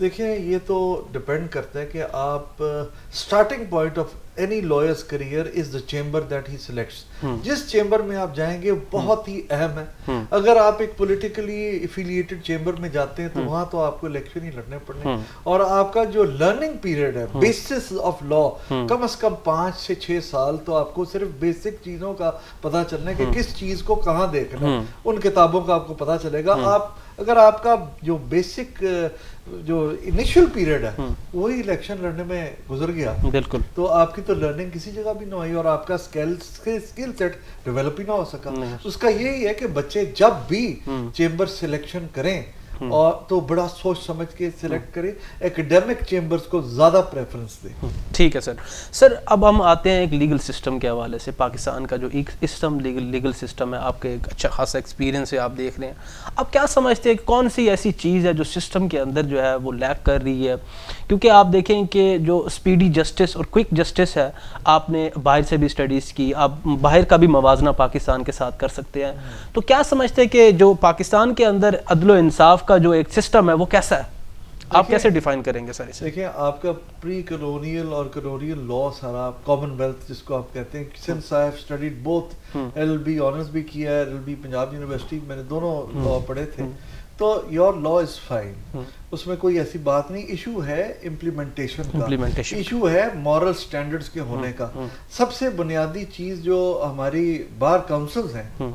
دیکھیں یہ تو ڈپینڈ کرتا ہے کہ آپ starting point of any lawyers career is the chamber that he selects. جس چیمبر میں آپ جائیں گے بہت ہی اہم ہے. اگر آپ ایک پولیٹیکلی افیلیٹڈ چیمبر میں جاتے ہیں تو وہاں تو آپ کو الیکشن ہی لڑنے پڑنے, اور آپ کا جو لرننگ پیریڈ ہے بیسس آف لا کم از کم 5 سے 6 سال تو آپ کو صرف بیسک چیزوں کا پتہ چلنا ہے کہ کس چیز کو کہاں دیکھنا ہے, ان کتابوں کا آپ کو پتہ چلے گا. آپ اگر آپ کا جو بیسک جو انیشل پیریڈ ہے وہی الیکشن لڑنے میں گزر گیا بالکل, تو آپ کی تو لرننگ کسی جگہ بھی نہ ہوئی اور آپ کا اسکل سیٹ ڈیولپ ہی نہ ہو سکا. اس کا یہی ہے کہ بچے جب بھی چیمبر سلیکشن کریں اور تو بڑا سوچ سمجھ کے سلیکٹ کریں, ایکیڈیمک چیمبرز کو زیادہ پریفرنس دیں. ٹھیک ہے سر اب ہم آتے ہیں ایک لیگل سسٹم کے حوالے سے. پاکستان کا جو ایک لیگل سسٹم ہے, آپ کے ایک اچھا خاصا ایکسپیرینس ہے, آپ دیکھ رہے ہیں, آپ کیا سمجھتے ہیں کون سی ایسی چیز ہے جو سسٹم کے اندر جو ہے وہ لیک کر رہی ہے؟ کیونکہ آپ دیکھیں کہ جو اسپیڈی جسٹس اور کوئک جسٹس ہے, آپ نے باہر سے بھی اسٹڈیز کی, آپ باہر کا بھی موازنہ پاکستان کے ساتھ کر سکتے ہیں, تو کیا سمجھتے ہیں کہ جو پاکستان کے اندر عدل و انصاف کا جو ایک سسٹم ہے وہ کیسا ہے؟ آپ کیسے ڈیفائن کریں گے سر اسے؟ دیکھیں آپ کا پری کلونیل اور کلونیل لا سارا کامن ویلتھ جس کو آپ کہتے ہیں, since I have studied both L B honours بھی کیا ہے, ایل بی پنجاب یونیورسٹی, میں نے دونوں لا پڑھے تھے, تو یور لا از فائن, اس میں کوئی ایسی بات نہیں. ایشو ہے امپلیمنٹیشن کا, ایشو ہے مورل سٹینڈرڈز کے ہونے کا. سب سے بنیادی چیز جو ہماری بار کاؤنسلز ہیں,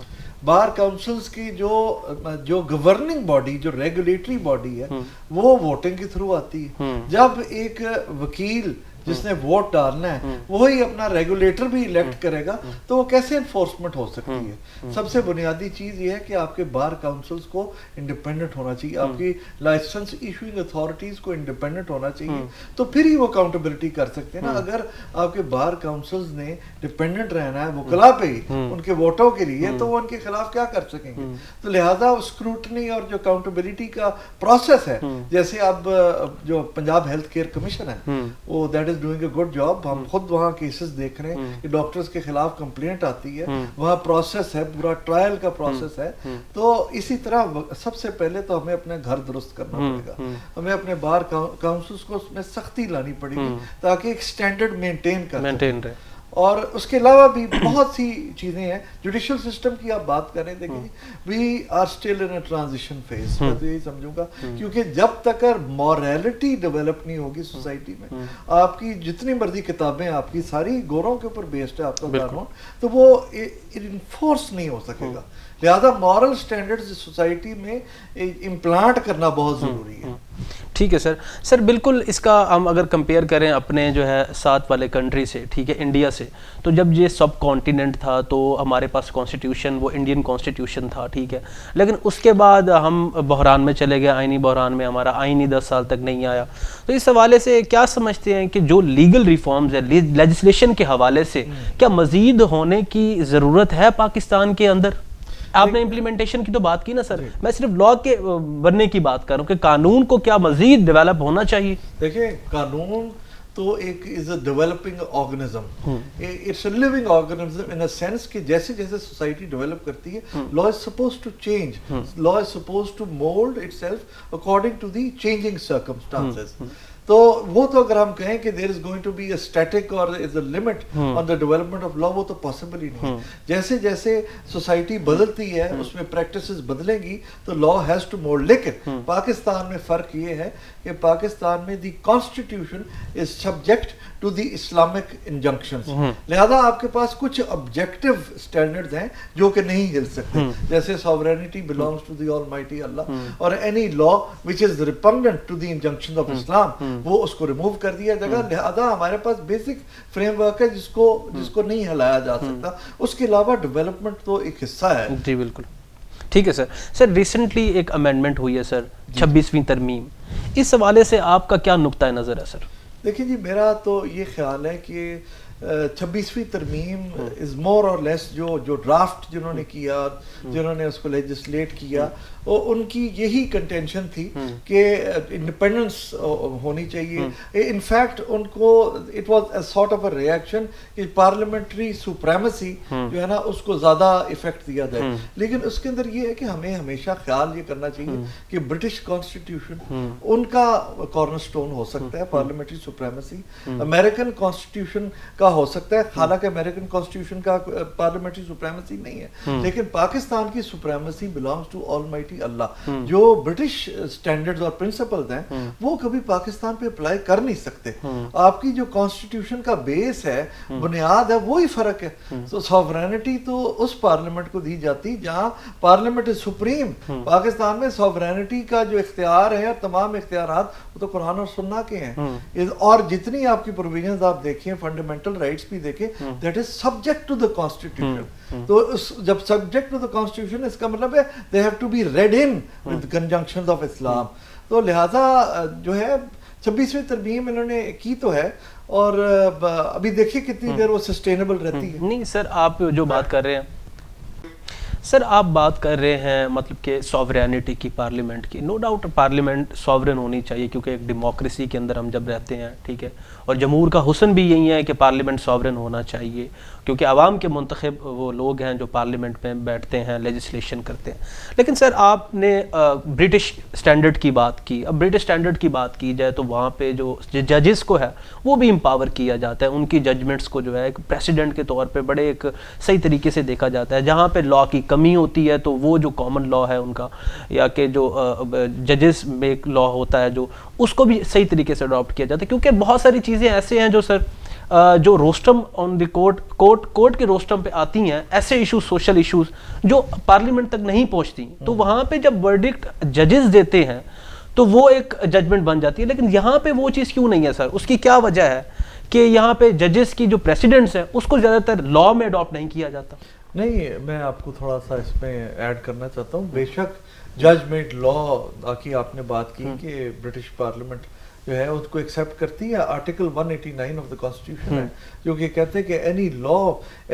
بار کاؤنسلز کی جو گورننگ باڈی, جو ریگولیٹری باڈی ہے, وہ ووٹنگ کے تھرو آتی ہے. جب ایک وکیل جس نے ووٹ ڈالنا ہے وہی اپنا ریگولیٹر بھی الیکٹ کرے گا تو وہ کیسے انفورسمنٹ ہو سکتی ہے؟ سب سے بنیادی چیز یہ ہے کہ آپ کے بار کاؤنسلز کو انڈیپینڈنٹ ہونا چاہیے, آپ کی لائسنس ایشوئنگ اتھارٹیز کو انڈیپینڈنٹ ہونا چاہیے, تو پھر ہی وہ اکاؤنٹیبلٹی کر سکتے ہیں نا. اگر آپ کے بار کاؤنسلز نے ڈیپینڈنٹ رہنا ہے وکلاء پہ ہی ان کے ووٹوں کے لیے, تو وہ ان کے خلاف کیا کر سکیں گے؟ تو لہٰذا اسکروٹنی اور جو اکاؤنٹیبلٹی کا پروسیس ہے, جیسے اب جو پنجاب ہیلتھ کیئر کمیشن ہے وہ that is doing a good job. ہم خود وہاں کیسز دیکھ رہے ہیں کہ ڈاکٹرز کے خلاف کمپلینٹ آتی ہے, وہاں پروسیس ہے, پورا ٹرائل کا پروسیس ہے. تو اسی طرح سب سے پہلے تو ہمیں اپنے گھر درست کرنا پڑے گا, ہمیں اپنے بار کاؤنسلز کو اس میں سختی لانی پڑے گی تاکہ ایک سٹینڈرڈ مینٹین رہے. اور اس کے علاوہ بھی بہت سی چیزیں ہیں. جوڈیشل سسٹم کی آپ بات کریں, دیکھیں جی, we are still in a transition phase, میں تو یہی سمجھوں گا, کیونکہ جب تک مورالٹی ڈیولپ نہیں ہوگی سوسائٹی میں, آپ کی جتنی مرضی کتابیں, آپ کی ساری گوروں کے اوپر بیسڈ ہے آپ کا قانون, تو وہ انفورس نہیں ہو سکے گا. لہذا مورل سٹینڈرڈز سوسائٹی میں امپلانٹ کرنا بہت ضروری ہے. ٹھیک ہے سر بالکل. اس کا ہم اگر کمپیئر کریں اپنے جو ہے ساتھ والے کنٹری سے, ٹھیک ہے, انڈیا سے, تو جب یہ سب کانٹیننٹ تھا تو ہمارے پاس کانسٹیٹیوشن وہ انڈین کانسٹیٹیوشن تھا, ٹھیک ہے, لیکن اس کے بعد ہم بحران میں چلے گئے, آئینی بحران میں, ہمارا آئین ہی 10 سال تک نہیں آیا. تو اس حوالے سے کیا سمجھتے ہیں کہ جو لیگل ریفارمز ہے لیجسلیشن کے حوالے سے کیا مزید ہونے کی ضرورت ہے پاکستان کے اندر؟ آپ نے امپلیمنٹیشن کی تو بات کی نا سر, میں صرف لا کے بننے کی بات کر رہا ہوں کہ قانون کو کیا مزید ڈیولپ ہونا چاہیے. دیکھیں قانون تو ایک is a developing organism, it's a living organism in a sense کہ جیسے جیسے سوسائٹی ڈیولپ کرتی ہے, law is supposed to change, law is supposed to mould itself according to the changing circumstances. تو وہ تو اگر ہم کہیں کہ there is going to be a static اور is a limit on the development of law, وہ تو پاسبل ہی نہیں. جیسے جیسے سوسائٹی بدلتی ہے اس میں پریکٹسز بدلیں گی تو لا ہیز ٹو مولڈ. لیکن پاکستان میں فرق یہ ہے کہ پاکستان میں the constitution is subject to the Islamic injunctions, لہذا آپ کے پاس کچھ آبجیکٹو اسٹینڈرڈز ہیں جو کہ نہیں ہل سکتے, جیسے sovereignty belongs to the almighty اللہ, اور any law which is repugnant to the injunctions of Islam وہ اس کو ریموو کر دیا جائے گا. لہذا ہمارے پاس بیسک فریم ورک ہے جس کو نہیں ہلایا جا سکتا. اس کے علاوہ ڈیولپمنٹ تو ایک حصہ ہے. جی بالکل ٹھیک ہے سر ریسنٹلی ایک امینڈمنٹ ہوئی ہے سر, 26ویں ترمیم, اس حوالے سے آپ کا کیا نقطہ نظر ہے سر؟ دیکھیں جی, میرا تو یہ خیال ہے کہ 26ویں ترمیم از مور اور لیس جو ڈرافٹ جنہوں نے کیا, جنہوں نے اس کو لیجسلیٹ کیا, ان کی یہی کنٹینشن تھی کہ انڈیپینڈنس ہونی چاہیے. انفیکٹ ان کو it was a sort of a reaction کہ پارلیمنٹری سپریمیسی جو ہے نا اس کو زیادہ افیکٹ دیا جائے. لیکن اس کے اندر یہ ہے کہ ہمیں ہمیشہ خیال یہ کرنا چاہیے کہ برٹش کانسٹیٹیوشن ان کا کارنر سٹون ہو سکتا ہے پارلیمنٹری سپریمیسی. امریکن کانسٹیٹیوشن کا ہو سکتا ہے, حالانکہ امریکن کانسٹیٹیوشن کا پارلیمنٹری سپریمیسی نہیں ہے, لیکن پاکستان کی سپریمیسی بلانگس ٹو آلمائٹی اللہ. جو برٹش سٹینڈرڈز اور پرنسپلز ہیں وہ کبھی پاکستان پہ اپلائی کر نہیں سکتے. آپ کی جو کانسٹیٹیوشن کا بیس ہے, بنیاد ہے, وہی فرق ہے. تو سوورینٹی تو اس پارلیمنٹ کو دی جاتی جہاں پارلیمنٹ سپریم. پاکستان میں سوورینٹی کا جو اختیار ہے اور تمام اختیارات وہ تو قرآن اور سننا کے ہیں, اور جتنی آپ کی پروویژنز آپ دیکھیں, فنڈامنٹل رائٹس بھی دیکھیں, that is subject to the constitution. تو جب سبجیکٹ ٹو دا کانسٹیٹیوشن اس کا مطلب ہے they have to be read in with conjunctions of Islam. تو لہذا جو ہے 26ویں ترمیم انہوں نے کی تو ہے, اور ابھی دیکھیے کتنی دیر وہ سسٹینیبل رہتی ہے. نہیں سر, آپ جو بات کر رہے ہیں سر, آپ بات کر رہے ہیں مطلب کہ سوورینٹی کی, پارلیمنٹ کی. نو ڈاؤٹ پارلیمنٹ سوورن ہونی چاہیے کیونکہ ایک ڈیموکریسی کے اندر ہم جب رہتے ہیں, ٹھیک ہے, اور جمہور کا حسن بھی یہی ہے کہ پارلیمنٹ سوورن ہونا چاہیے کیونکہ عوام کے منتخب وہ لوگ ہیں جو پارلیمنٹ میں بیٹھتے ہیں, لیجسلیشن کرتے ہیں. لیکن سر آپ نے برٹش سٹینڈرڈ کی بات کی. اب برٹش سٹینڈرڈ کی بات کی جائے تو وہاں پہ جو ججز کو ہے وہ بھی امپاور کیا جاتا ہے, ان کی ججمنٹس کو جو ہے ایک پریسیڈنٹ کے طور پہ بڑے ایک صحیح طریقے سے دیکھا جاتا ہے. جہاں پہ لا کی کمی ہوتی ہے تو وہ جو کامن لا ہے ان کا, یا کہ جو ججز میں ایک لا ہوتا ہے جو اس کو بھی صحیح طریقے سے اڈاپٹ کیا جاتا ہے. کیونکہ بہت ساری چیزیں ایسے ہیں جو سر جو روسٹم آن دی کورٹ کے روسٹم پہ آتی ہیں, ایسے ایشوز, سوشل ایشوز جو پارلیمنٹ تک نہیں پہنچتی, تو وہاں پہ جب ورڈکٹ ججز دیتے ہیں تو وہ ایک ججمنٹ بن جاتی ہے. لیکن یہاں پہ وہ چیز کیوں نہیں ہے سر؟ اس کی کیا وجہ ہے کہ یہاں پہ ججز کی جو پریسیڈنٹس ہیں اس کو زیادہ تر لا میں اڈاپٹ نہیں کیا جاتا؟ نہیں, میں آپ کو تھوڑا سا اس میں ایڈ کرنا چاہتا ہوں. بے شک ججمنٹ لا کی آپ نے بات کی کہ برٹش پارلیمنٹ جو ہے اس کو ایکسیپٹ کرتی ہے. آرٹیکل 189 آف دا کانسٹیٹیوشن ہے جو کہ کہتے ہیں کہ any law,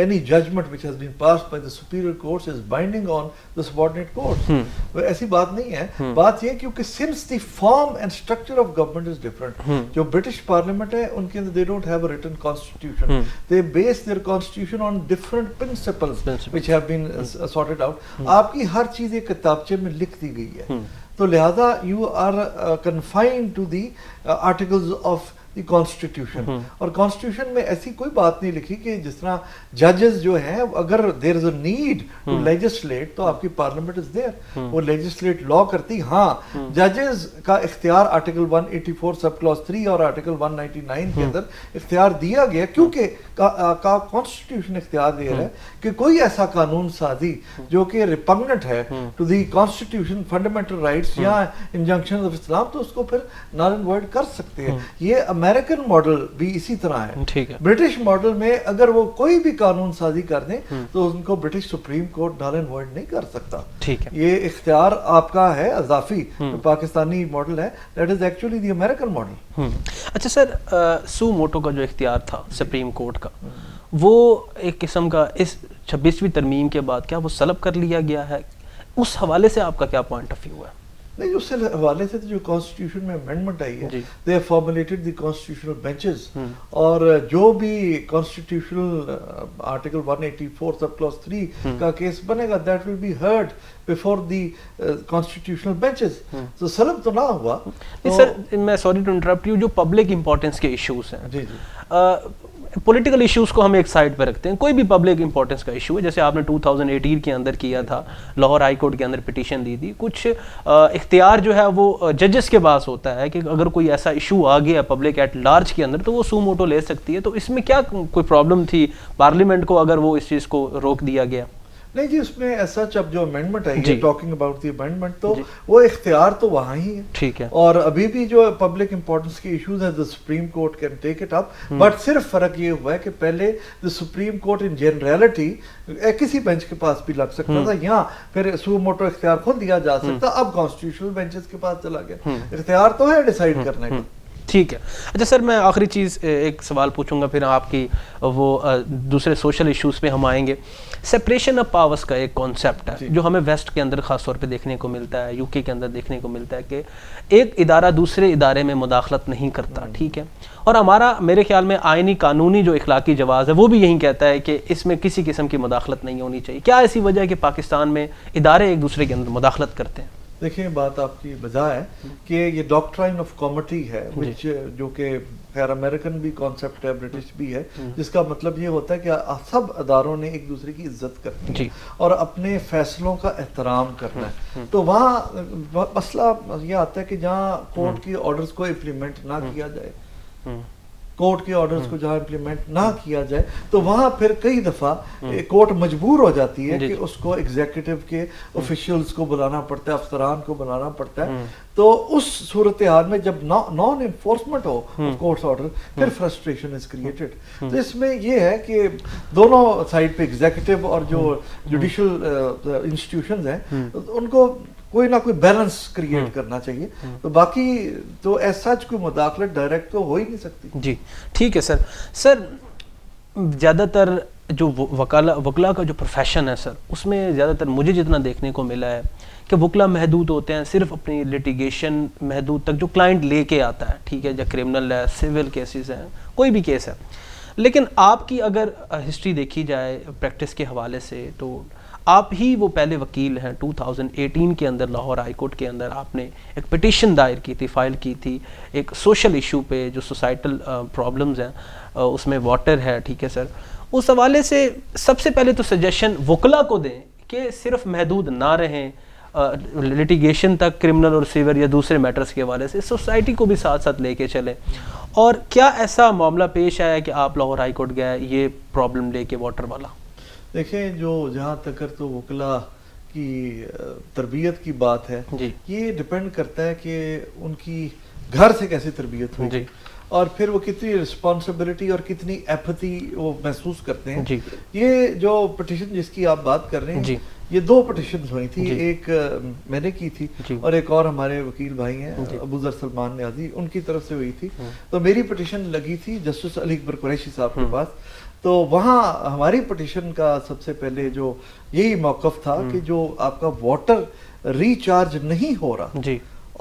any judgment which has been passed by the superior courts is binding on the subordinate courts. ایسی بات نہیں ہے. بات یہ کیونکہ since the form and structure of government is different, جو برٹش پارلیمنٹ ہے ان کے اندر they don't have a written constitution. They base their constitution on different principles which have been sorted out. آپ کی ہر چیز ایک کتابچے میں لکھ دی گئی ہے, تو لہذا you are confined to the articles of the constitution. اور کانسٹیٹیوشن میں ایسی کوئی بات نہیں لکھی کہ جس طرح ججز جو ہیں اگر دیر از اے نیڈ ٹو لیجسلیٹ تو آپ کی پارلیمنٹ از دیر, وہ لیجسلیٹ لا کرتی. ہاں, ججز کا اختیار آرٹیکل 184 سب کلاس 3 اور آرٹیکل 199 کے اندر اختیار دیا گیا, کیونکہ کانسٹیٹیوشن اختیار دے رہا ہے کہ کوئی ایسا قانون سازی جو کہ ریپگنٹ ہے to the constitution, fundamental rights یا انجنکشن آف اسلام, تو اس کو پھر نل اینڈ وائڈ کر سکتے ہیں. یہ امریکن ماڈل بھی اسی طرح ہے. برٹش ماڈل میں اگر وہ کوئی بھی قانون سازی کر دیں تو ان کو British supreme court null and void نہیں کر سکتا. یہ اختیار آپ کا ہے اضافی, پاکستانی ماڈل ہے, that is actually the American model. اچھا سر, سو موٹو کا جو اختیار تھا سپریم کورٹ کا, وہ ایک قسم کا اس 26ویں ترمیم کے بعد کیا وہ سلب کر لیا گیا ہے؟ اس حوالے سے آپ کا کیا پوائنٹ آف ویو ہے؟ نہیں, اس سے حوالے سے جو کانسٹیٹیوشن میں امینڈمنٹ آئی ہے, دے فارمولیٹڈ دی کانسٹیٹیوشنل بینچز, اور جو بھی کانسٹیٹیوشنل آرٹیکل 184 سب کلاس 3 کا کیس بنے گا, that will be heard before the constitutional benches. تو سلب تو نہ ہوا. سر میں سوری ٹو انٹرپٹ یو, جو پبلک امپورٹنس کے ایشوز ہیں, پولیٹیکل ایشوز کو ہم ایک سائڈ پہ رکھتے ہیں, کوئی بھی پبلک امپورٹنس کا ایشو ہے, جیسے آپ نے 2018 کے اندر کیا تھا, لاہور ہائی کورٹ کے اندر پٹیشن دی تھی, کچھ اختیار جو ہے وہ ججز کے پاس ہوتا ہے کہ اگر کوئی ایسا ایشو آ گیا پبلک ایٹ لارج کے اندر تو وہ سو موٹو لے سکتی ہے. تو اس میں کیا کوئی پرابلم تھی پارلیمنٹ کو اگر وہ اس چیز کو روک دیا گیا؟ نہیں جی, اس میں ایسا جب جو امینڈمنٹ آئی ہے, ٹاکنگ اباؤٹ دی امینڈمنٹ, تو وہ اختیار تو وہاں ہی ہے. ٹھیک ہے, اور ابھی بھی جو پبلک امپورٹنس کے ایشوز ہیں the supreme court can take it up, but صرف فرق یہ ہوا ہے کہ پہلے the سپریم کورٹ ان جنرالٹی کسی بینچ کے پاس بھی لگ سکتا تھا, یہاں پھر سو موٹو اختیار خود دیا جا سکتا, اب کانسٹیٹیوشنل بینچز کے پاس چلا گیا. اختیار تو ہے ڈیسائیڈ کرنے کا. ٹھیک ہے. اچھا سر, میں آخری چیز ایک سوال پوچھوں گا, پھر آپ کی وہ دوسرے سوشل ایشوز پہ ہم آئیں گے. سپریشن آف پاورس کا ایک کانسیپٹ ہے جو ہمیں ویسٹ کے اندر خاص طور پہ دیکھنے کو ملتا ہے, یو کے اندر دیکھنے کو ملتا ہے کہ ایک ادارہ دوسرے ادارے میں مداخلت نہیں کرتا, ٹھیک ہے, اور ہمارا میرے خیال میں آئینی قانونی جو اخلاقی جواز ہے وہ بھی یہی کہتا ہے کہ اس میں کسی قسم کی مداخلت نہیں ہونی چاہیے. کیا ایسی وجہ ہے کہ پاکستان میں ادارے ایک دوسرے کے اندر مداخلت کرتے ہیں؟ دیکھیں بات آپ کی وجہ ہے کہ یہ ڈاکٹرائن آف کامرٹی ہے, جو کہ خیر امریکن بھی کانسیپٹ ہے, برٹش بھی ہے, جس کا مطلب یہ ہوتا ہے کہ سب اداروں نے ایک دوسرے کی عزت کرنی ہے اور اپنے فیصلوں کا احترام کرنا ہے. تو وہاں مسئلہ یہ آتا ہے کہ جہاں کورٹ کی آرڈرز کو امپلیمنٹ نہ کیا جائے, کورٹ کے آرڈرز کو جہاں امپلیمنٹ نہ کیا جائے, تو وہاں پھر کئی دفعہ کورٹ مجبور ہو جاتی ہے کہ اس کو ایگزیکٹو کے آفیشیلز کو بلانا پڑتا ہے, افسران کو بلانا پڑتا ہے. تو اس صورتحال میں جب نان انفورسمنٹ ہو کورٹس آرڈر, پھر فرسٹریشن از کریٹڈ. تو اس میں یہ ہے کہ دونوں سائڈ پہ ایگزیکٹو اور جو جوڈیشل انسٹیٹیوشنز ہیں ان کو کوئی نہ کوئی بیلنس کریٹ کرنا چاہیے. تو باقی تو ایسا کوئی مداخلت ڈائریکٹ تو ہو ہی نہیں سکتی. جی ٹھیک ہے سر. سر زیادہ تر جو وکلا کا جو پروفیشن ہے سر, اس میں زیادہ تر مجھے جتنا دیکھنے کو ملا ہے کہ وکلا محدود ہوتے ہیں صرف اپنی لیٹیگیشن محدود تک جو کلائنٹ لے کے آتا ہے, ٹھیک ہے, جو کرمنل ہے, سول کیسز ہیں, کوئی بھی کیس ہے. لیکن آپ کی اگر ہسٹری دیکھی جائے پریکٹس کے حوالے سے تو آپ ہی وہ پہلے وکیل ہیں. 2018 کے اندر لاہور ہائی کورٹ کے اندر آپ نے ایک پٹیشن دائر کی تھی, فائل کی تھی ایک سوشل ایشو پہ جو سوسائٹل پرابلمز ہیں, اس میں واٹر ہے, ٹھیک ہے سر. اس حوالے سے سب سے پہلے تو سجیشن وکلا کو دیں کہ صرف محدود نہ رہیں لیٹیگیشن تک, کرمنل اور سیور یا دوسرے میٹرز کے حوالے سے سوسائٹی کو بھی ساتھ ساتھ لے کے چلیں. اور کیا ایسا معاملہ پیش آیا کہ آپ لاہور ہائی کورٹ گئے یہ پرابلم لے کے واٹر والا؟ دیکھیں جو جہاں تک تو وکلا کی تربیت کی بات ہے, یہ ڈپینڈ کرتا ہے کہ ان کی گھر سے کیسی تربیت ہوئی اور پھر وہ کتنی رسپانسبلٹی اور کتنی ایپتھی وہ محسوس کرتے ہیں. یہ جو پٹیشن جس کی آپ بات کر رہے ہیں, یہ 2 پٹیشنز ہوئی تھی, ایک میں نے کی تھی اور ایک اور ہمارے وکیل بھائی ہیں ابو ذر سلمان نیازی, ان کی طرف سے ہوئی تھی. تو میری پٹیشن لگی تھی جسٹس علی اکبر قریشی صاحب کے پاس. تو وہاں ہماری پٹیشن کا سب سے پہلے جو یہی موقف تھا کہ جو آپ کا واٹر ریچارج نہیں ہو رہا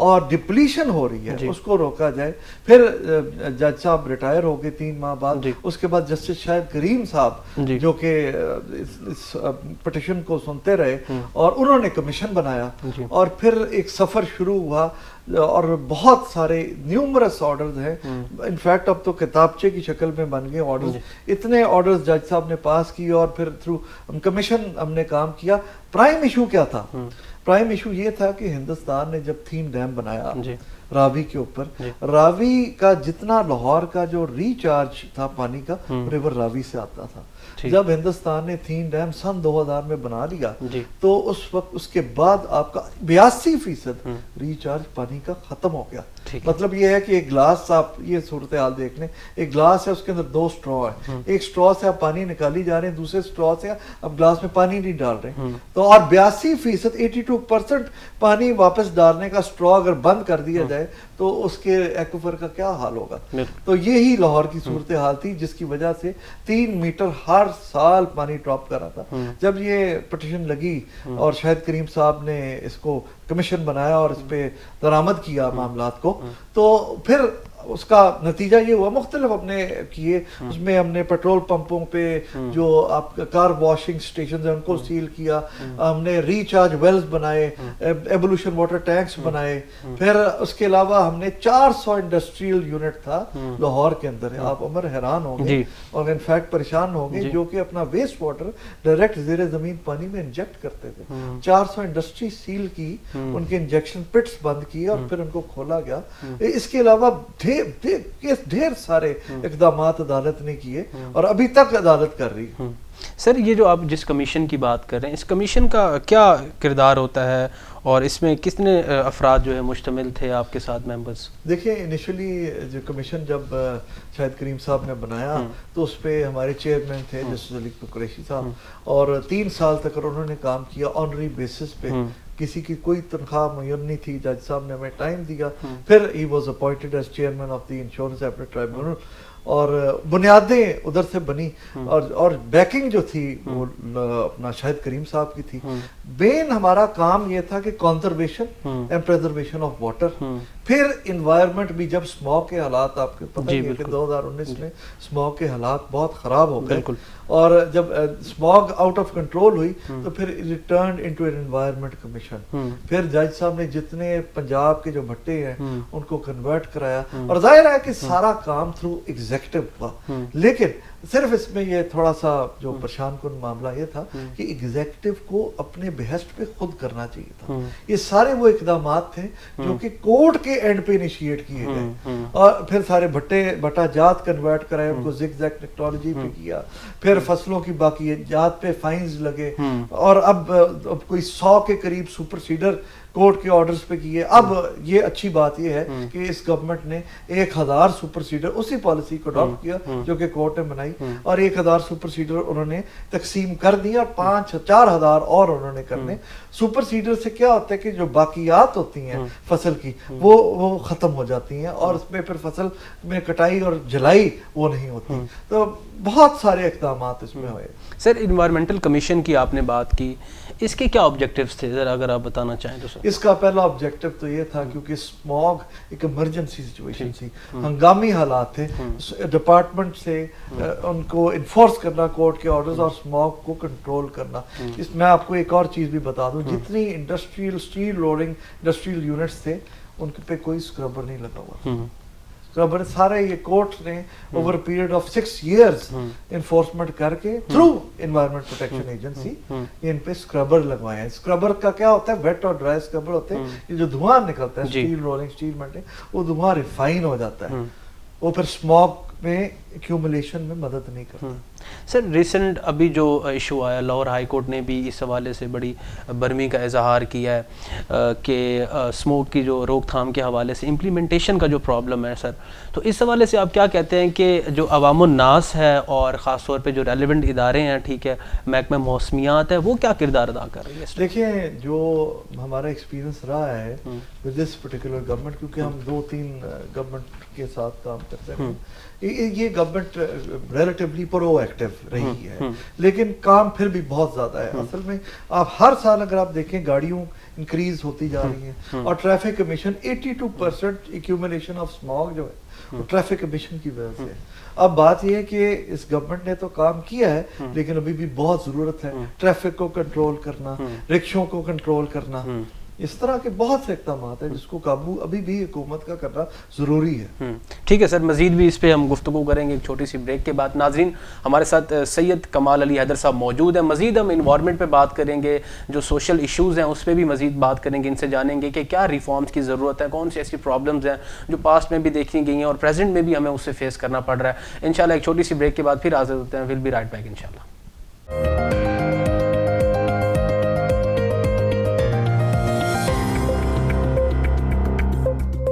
اور ڈپلیشن ہو رہی ہے اس کو روکا جائے. پھر جج صاحب ریٹائر ہو گئے 3 ماہ بعد. اس کے بعد جسٹس شاہد کریم صاحب جو کہ اس پٹیشن کو سنتے رہے اور انہوں نے کمیشن بنایا اور پھر ایک سفر شروع ہوا اور بہت سارے نیومرس آرڈرز ہیں. انفیکٹ اب تو کتابچے کی شکل میں بن گئے آرڈرز. اتنے آرڈرز جج صاحب نے پاس کیے اور پھر تھرو کمیشن ہم نے کام کیا. پرائم ایشو کیا تھا؟ پرائم ایشو یہ تھا کہ ہندوستان نے جب 3 ڈیم بنایا راوی کے اوپر, راوی کا جتنا لاہور کا جو ریچارج تھا پانی کا ریور راوی سے آتا تھا. جب ہندوستان نے 3 ڈیم سن 2000 میں بنا لیا تو اس وقت اس کے بعد آپ کا 82% ریچارج پانی کا ختم ہو گیا. مطلب یہ ہے کہ ایک گلاس, آپ یہ صورتحال دیکھ لیں, ایک گلاس ہے اس کے اندر 2 اسٹرا ہے, ایک اسٹرا سے آپ پانی نکالی جا رہے ہیں, دوسرے اسٹرا سے اب گلاس میں پانی نہیں ڈال رہے. تو اور 82% 82% پانی واپس ڈالنے کا اسٹرا اگر بند کر دیا جائے تو اس کے ایکوفر کا کیا حال ہوگا. تو یہی لاہور کی صورتحال تھی جس کی وجہ سے 3 میٹر ہر سال پانی ڈراپ کر رہا تھا. جب یہ پٹیشن لگی اور شاہد کریم صاحب نے اس کو کمیشن بنایا اور اس پہ درآمد کیا معاملات کو, تو پھر اس کا نتیجہ یہ ہوا مختلف ہم نے کیے. اس میں ہم نے پیٹرول پمپوں پہ جو آپ کار واشنگ سٹیشنز ہیں ان کو سیل کیا, ہم نے ریچارج ویلز بنائے, ایبولوشن واٹر ٹینکس بنائے. پھر اس کے علاوہ ہم نے 400 انڈسٹریل یونٹ تھا لاہور کے اندر. آپ عمر حیران ہوں گے اور انفیکٹ پریشان ہوں گے, جو کہ اپنا ویسٹ واٹر ڈائریکٹ زیر زمین پانی میں انجیکٹ کرتے تھے. 400 انڈسٹری سیل کی, ان کے انجیکشن پٹس بند کیے اور پھر ان کو کھولا گیا. اس کے علاوہ ڈھیر سارے اقدامات عدالت نے کیے اور ابھی تک عدالت کر رہی ہے. سر یہ جو آپ جس کمیشن کی بات کر رہے ہیں, اس کمیشن کا کیا کردار ہوتا ہے اور اس میں کتنے افراد جو ہے مشتمل تھے آپ کے ساتھ ممبرز؟ دیکھیں انیشلی جو کمیشن جب شاہد کریم صاحب نے بنایا تو اس پہ ہمارے چیئرمین تھے جسٹس علی اکبر قریشی صاحب, اور 3 سال تک انہوں نے کام کیا آنری بیسس پہ کسی کی کوئی تنخواہ معین نہیں تھی. جج صاحب نے ہمیں ٹائم دیا. پھر ہی was appointed as chairman of the insurance appellate tribunal, اور بنیادیں ادھر سے بنی, اور بیکنگ جو تھی وہ اپنا شاہد کریم صاحب کی تھی. مین ہمارا کام یہ تھا کہ conservation and preservation of water. پھر انوائرمنٹ بھی, جب اسموگ کے حالات آپ کو پتہ ہی ہے کہ 2019 میں اسموگ کے حالات بہت خراب ہو گئے, اور جب اسموگ آؤٹ آف کنٹرول ہوئی تو پھر returned into an environment commission. پھر جج صاحب نے جتنے پنجاب کے جو بھٹے ہیں ان کو کنورٹ کرایا, اور ظاہر ہے کہ سارا کام تھرو ایگزیکٹو ہوا. لیکن صرف اس میں یہ تھوڑا سا جو پریشان کن معاملہ یہ تھا کہ ایگزیکٹو کو اپنے بہشت پہ خود کرنا چاہیے تھا. یہ سارے وہ اقدامات تھے جو کہ کورٹ کے اینڈ پہ انیشیٹ کیے گئے, اور پھر سارے بھٹا جات کنورٹ کرائے, ان کو زگ زیگ ٹیکنالوجی پہ کیا, پھر فصلوں کی باقی جات پہ فائنز لگے, اور اب کوئی 100 کے قریب سپر سیڈر کورٹ کے آرڈرز پہ کیے. اب یہ اچھی بات یہ ہے کہ اس گورنمنٹ نے 1000 سپر سیڈر اسی پالیسی کو اڈاپٹ کیا جو کہ کورٹ نے بنائی, اور 1000 سپر سیڈر انہوں نے تقسیم کر دیا, اور 4,000 اور انہوں نے کرنے. سپر سیڈر سے کیا ہوتا ہے کہ جو باقیات ہوتی ہیں فصل کی وہ ختم ہو جاتی ہیں, اور اس میں پھر فصل میں کٹائی اور جلائی وہ نہیں ہوتی. تو بہت سارے اقدامات اس میں ہوئے. سر, انوائرمنٹل کمیشن کی آپ نے بات کی, اس کے کیا آبجیکٹیوز تھے ذرا اگر آپ بتانا چاہیں تو سر؟ اس کا پہلا آبجیکٹیو تو یہ تھا کیونکہ اسموگ ایک ایمرجنسی سچویشن تھی, ہنگامی حالات تھے, ڈپارٹمنٹ سے ان کو انفورس کرنا کورٹ کے آرڈرز اور اسموگ کو کنٹرول کرنا. اس میں آپ کو ایک اور چیز بھی بتا دوں, جتنی industrial steel loading industrial units تھے ان پہ کوئی اسکربر نہیں لگا ہوا. اسکربر سارے یہ کورٹ نے over period of 6 years enforcement کر کے تھرو انوائرمنٹ پروٹیکشن ایجنسی ان پہ اسکربر لگوائے ہیں. اسکربر کا کیا ہوتا ہے, ویٹ اور ڈرائی اسکربر ہوتے ہیں. یہ جو دھواں نکلتا ہے اسٹیل رولنگ اسٹیل ملٹنگ, وہ دھواں ریفائن ہو جاتا ہے, وہ پھر اسموگ میں ایکیومولیشن میں مدد نہیں کرتا. سر, ریسنٹ ابھی جو ایشو آیا, لاہور ہائی کورٹ نے بھی اس حوالے سے بڑی برمی کا اظہار کیا ہے کہ اسموک کی جو روک تھام کے حوالے سے امپلیمنٹیشن کا جو پرابلم ہے. سر, تو اس حوالے سے آپ کیا کہتے ہیں کہ جو عوام الناس ہے اور خاص طور پہ جو ریلیونٹ ادارے ہیں, ٹھیک ہے, محکمہ موسمیات ہے, وہ کیا کردار ادا کر رہی ہے؟ دیکھیں, جو ہمارا ایکسپیرینس رہا ہے ود دس پرٹیکولر گورنمنٹ, کیونکہ ہم 2-3 گورنمنٹ کے ساتھ کام کرتے ہیں, یہ گورنمنٹ ریلیٹیولی پرو ایکٹیو رہی ہے, لیکن کام پھر بھی بہت زیادہ ہے. اصل میں آپ ہر سال اگر آپ دیکھیں گاڑیوں انکریز ہوتی جا رہی ہیں, اور traffic emission 82% accumulation of smog جو ہے وہ ٹریفک ایمیشن کی وجہ سے ہے. اب بات یہ ہے کہ اس گورنمنٹ نے تو کام کیا ہے, لیکن ابھی بھی بہت ضرورت ہے ٹریفک کو کنٹرول کرنا, رکشوں کو کنٹرول کرنا. اس طرح کے بہت سے اقدامات ہیں جس کو قابو ابھی بھی حکومت کا کرنا ضروری ہے. ٹھیک ہے سر, مزید بھی اس پہ ہم گفتگو کریں گے ایک چھوٹی سی بریک کے بعد. ناظرین, ہمارے ساتھ سید کمال علی حیدر صاحب موجود ہیں. مزید ہم انوائرمنٹ پہ بات کریں گے, جو سوشل ایشوز ہیں اس پہ بھی مزید بات کریں گے, ان سے جانیں گے کہ کیا ریفارمز کی ضرورت ہے, کون سی ایسی پرابلمز ہیں جو پاسٹ میں بھی دیکھی گئی ہیں اور پریزنٹ میں بھی ہمیں اس سے فیس کرنا پڑ رہا ہے. انشاءاللہ ایک چھوٹی سی بریک کے بعد پھر حاضر ہوتے ہیں. ویل بی رائٹ بیک انشاءاللہ.